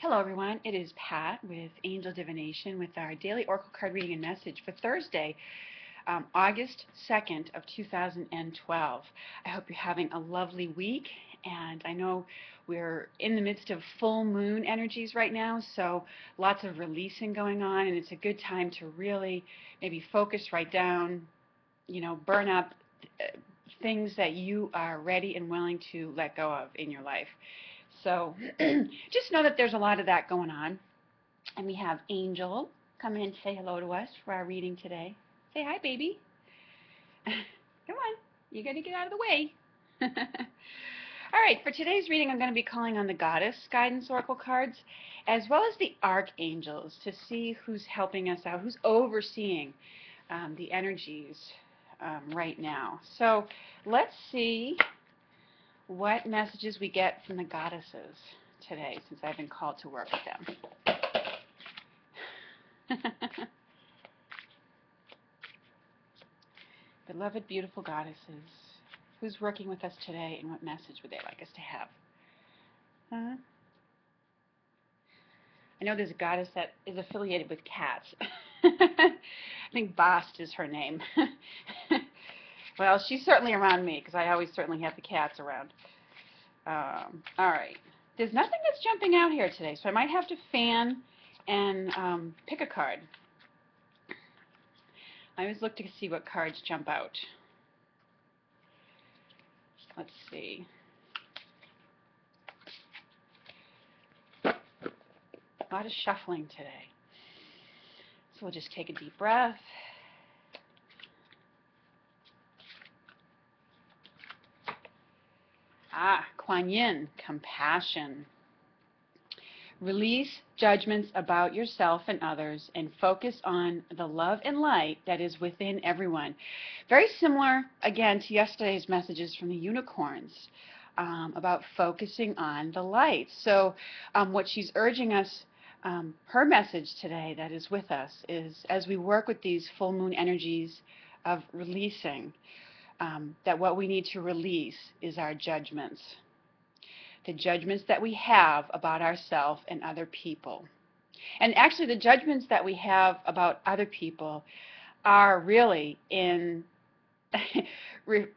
Hello everyone, it is Pat with Angel Divination with our daily Oracle card reading and message for Thursday, August 2nd of 2012. I hope you're having a lovely week, and I know we're in the midst of full moon energies right now, so lots of releasing going on, and it's a good time to really maybe focus right down, burn up things that you are ready and willing to let go of in your life. So just know that there's a lot of that going on. And we have Angel come in to say hello to us for our reading today. Say hi, baby. Come on. You got to get out of the way. All right, for today's reading, I'm going to be calling on the Goddess Guidance Oracle cards, as well as the Archangels, to see who's helping us out, who's overseeing the energies right now. So let's see what messages we get from the goddesses today, since I've been called to work with them. Beloved, beautiful goddesses, who's working with us today, and what message would they like us to have? I know there's a goddess that is affiliated with cats. I think Bast is her name. Well, she's certainly around me, because I always certainly have the cats around. All right. There's nothing that's jumping out here today, so I might have to fan and pick a card. I always look to see what cards jump out. Let's see. A lot of shuffling today. So we'll just take a deep breath. Kuan, compassion. Release judgments about yourself and others and focus on the love and light that is within everyone. Very similar, again, to yesterday's messages from the unicorns about focusing on the light. So what she's urging us, her message today that is with us, is as we work with these full moon energies of releasing, that what we need to release is our judgments. The judgments that we have about ourselves and other people. And actually the judgments that we have about other people are really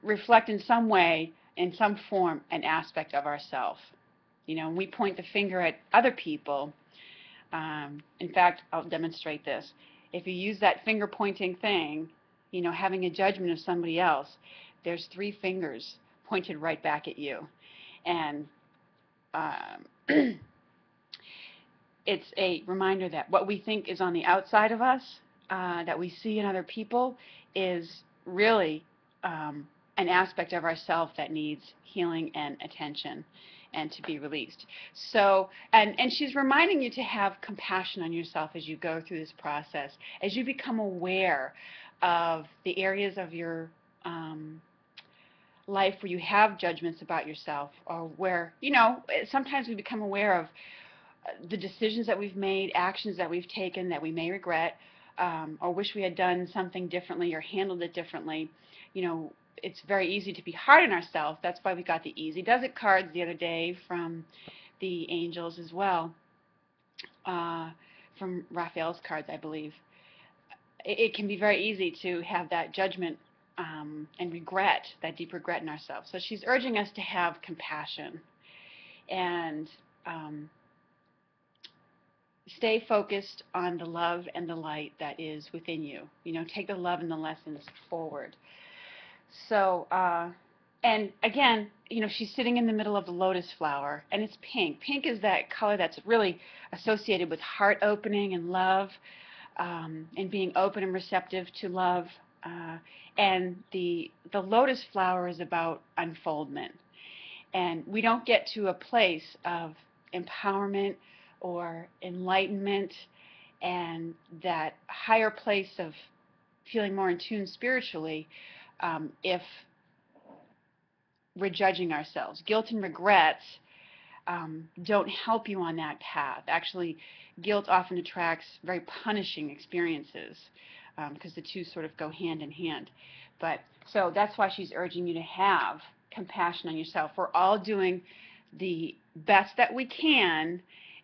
reflect in some way, in some form, an aspect of ourselves. When we point the finger at other people, in fact, I'll demonstrate this. If you use that finger pointing thing, having a judgment of somebody else, there's 3 fingers pointed right back at you. And it's a reminder that what we think is on the outside of us, that we see in other people, is really an aspect of ourself that needs healing and attention and to be released. So, and she's reminding you to have compassion on yourself as you go through this process, as you become aware of the areas of your life where you have judgments about yourself, or where, sometimes we become aware of the decisions that we've made, actions that we've taken that we may regret, or wish we had done something differently or handled it differently. It's very easy to be hard on ourselves. That's why we got the Easy Does It cards the other day from the angels as well, from Raziel's cards, I believe. It can be very easy to have that judgment and regret, that deep regret in ourselves. So she's urging us to have compassion and stay focused on the love and the light that is within you. Take the love and the lessons forward. So, and again, she's sitting in the middle of the lotus flower, and it's pink. Pink is that color that's really associated with heart opening and love, and being open and receptive to love. And the lotus flower is about unfoldment. And we don't get to a place of empowerment or enlightenment and that higher place of feeling more in tune spiritually if we're judging ourselves. Guilt and regrets don't help you on that path. Actually, guilt often attracts very punishing experiences, because the two sort of go hand in hand. But so that's why she's urging you to have compassion on yourself. We're all doing the best that we can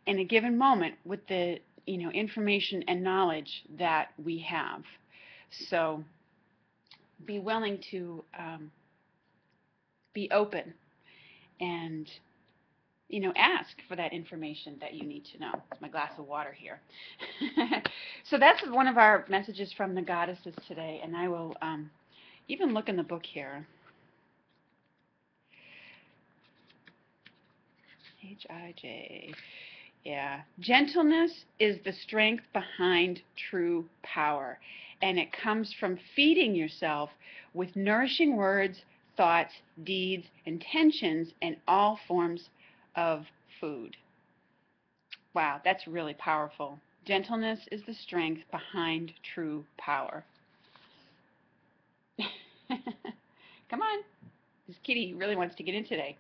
in a given moment with the information and knowledge that we have. So be willing to be open and ask for that information that you need to know. It's my glass of water here. So that's one of our messages from the goddesses today, and I will even look in the book here. H-I-J. Yeah. Gentleness is the strength behind true power, and it comes from feeding yourself with nourishing words, thoughts, deeds, intentions, and all forms of food. Wow, that's really powerful. Gentleness is the strength behind true power. Come on. This kitty really wants to get in today.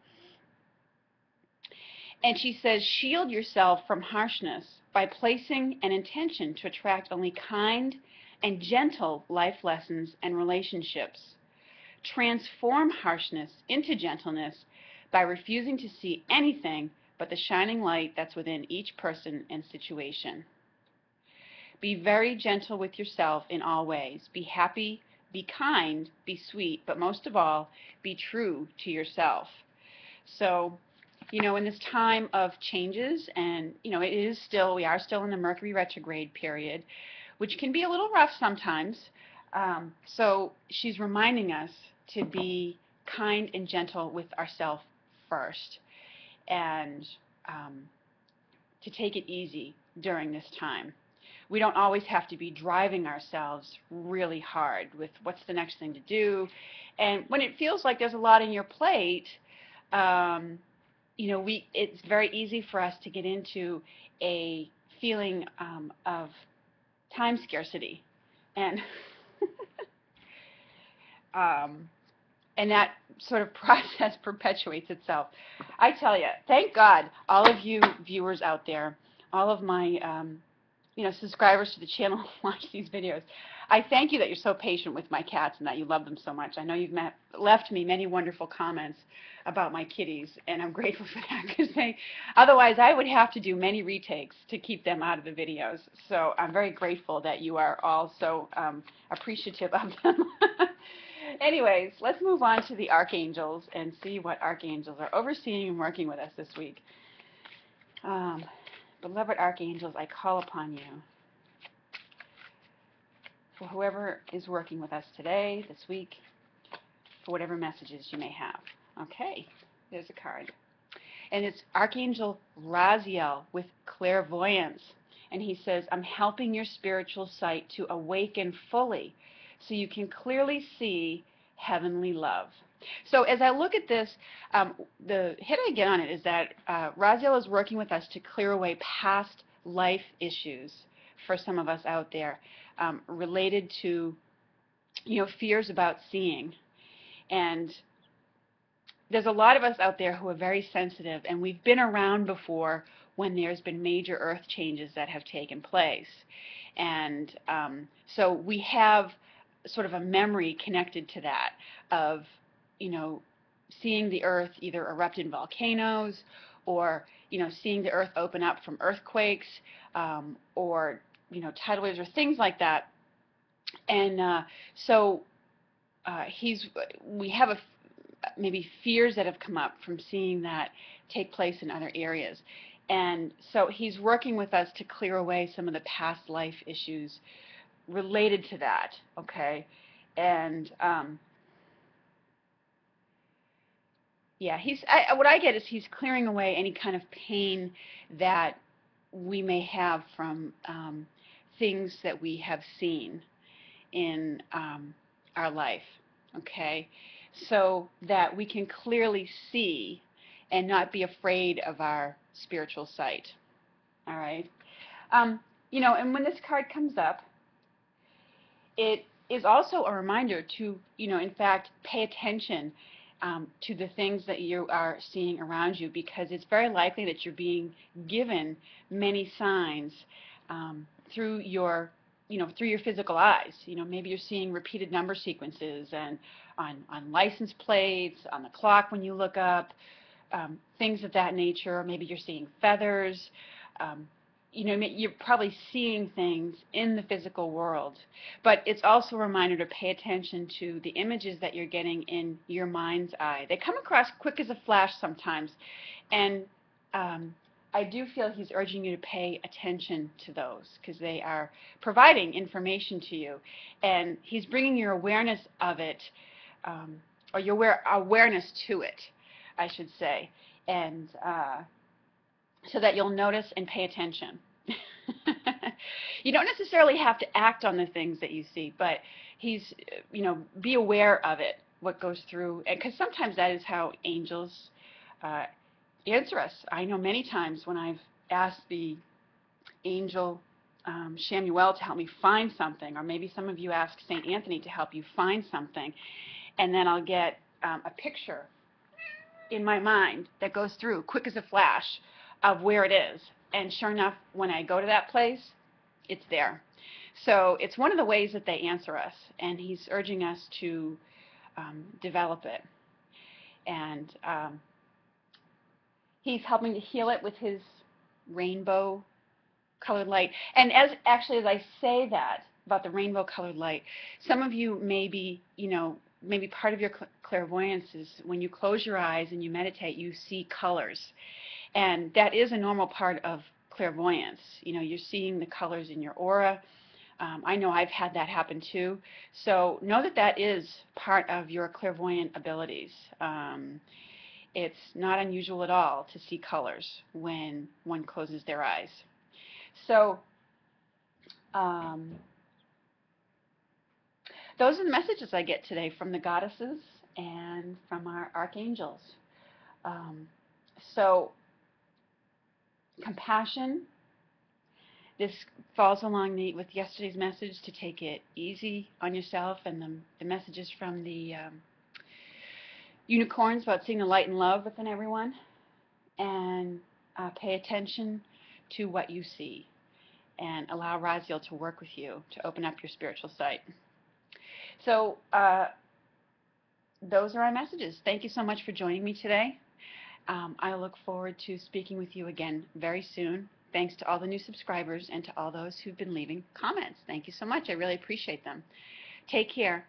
And she says, shield yourself from harshness by placing an intention to attract only kind and gentle life lessons and relationships. Transform harshness into gentleness by refusing to see anything but the shining light that's within each person and situation. Be very gentle with yourself in all ways. Be happy, be kind, be sweet, but most of all, be true to yourself. So, in this time of changes, and we are still in the Mercury retrograde period, which can be a little rough sometimes. So she's reminding us to be kind and gentle with ourselves first, and to take it easy during this time. We don't always have to be driving ourselves really hard with what's the next thing to do. And when it feels like there's a lot on your plate, it's very easy for us to get into a feeling of time scarcity, and and that sort of process perpetuates itself. I tell you, thank God, all of you viewers out there, all of my subscribers to the channel who watch these videos. I thank you that you're so patient with my cats and that you love them so much. I know you've left me many wonderful comments about my kitties, and I'm grateful for that, because otherwise I would have to do many retakes to keep them out of the videos. So I'm very grateful that you are all so appreciative of them. Anyways, let's move on to the Archangels and see what Archangels are overseeing and working with us this week. Beloved Archangels, I call upon you for whoever is working with us today, this week, for whatever messages you may have. Okay, there's a card. And it's Archangel Raziel with Clairvoyance. And he says, I'm helping your spiritual sight to awaken fully so you can clearly see heavenly love. So as I look at this, the hit I get on it is that Raziel is working with us to clear away past life issues for some of us out there, related to fears about seeing. And there's a lot of us out there who are very sensitive, and we've been around before when there's been major earth changes that have taken place. And so we have sort of a memory connected to that of seeing the earth either erupt in volcanoes, or seeing the earth open up from earthquakes, or tidal waves or things like that. And so we have maybe fears that have come up from seeing that take place in other areas. And so he's working with us to clear away some of the past life issues related to that, okay? And yeah, what I get is he's clearing away any kind of pain that we may have from things that we have seen in our life, okay? So that we can clearly see and not be afraid of our spiritual sight, all right? And when this card comes up, it is also a reminder to, in fact, pay attention to the things that you are seeing around you, because it's very likely that you're being given many signs through your physical eyes. Maybe you're seeing repeated number sequences and on license plates, on the clock when you look up, things of that nature. Maybe you're seeing feathers. you know, you're probably seeing things in the physical world, but it's also a reminder to pay attention to the images that you're getting in your mind's eye. They come across quick as a flash sometimes, and I do feel he's urging you to pay attention to those because they are providing information to you, and he's bringing your awareness of it, or your awareness to it, I should say, and so that you'll notice and pay attention. You don't necessarily have to act on the things that you see, but he's, you know, be aware of it, what goes through, because sometimes that is how angels answer us. I know many times when I've asked the angel Shamuel to help me find something, or maybe some of you ask St. Anthony to help you find something, and then I'll get a picture in my mind that goes through quick as a flash of where it is, and sure enough, when I go to that place, it's there. So it's one of the ways that they answer us, and he's urging us to develop it, and he's helping to heal it with his rainbow colored light. And as I say that about the rainbow colored light, some of you maybe, you know, maybe part of your clairvoyance is when you close your eyes and you meditate, you see colors. And that is a normal part of clairvoyance. You know, you're seeing the colors in your aura. I know I've had that happen too. So know that that is part of your clairvoyant abilities. It's not unusual at all to see colors when one closes their eyes. So those are the messages I get today from the goddesses and from our archangels. So compassion, this falls along with yesterday's message to take it easy on yourself, and the messages from the unicorns about seeing the light and love within everyone, and pay attention to what you see and allow Raziel to work with you to open up your spiritual sight. So those are our messages. Thank you so much for joining me today. I look forward to speaking with you again very soon. Thanks to all the new subscribers and to all those who've been leaving comments. Thank you so much. I really appreciate them. Take care.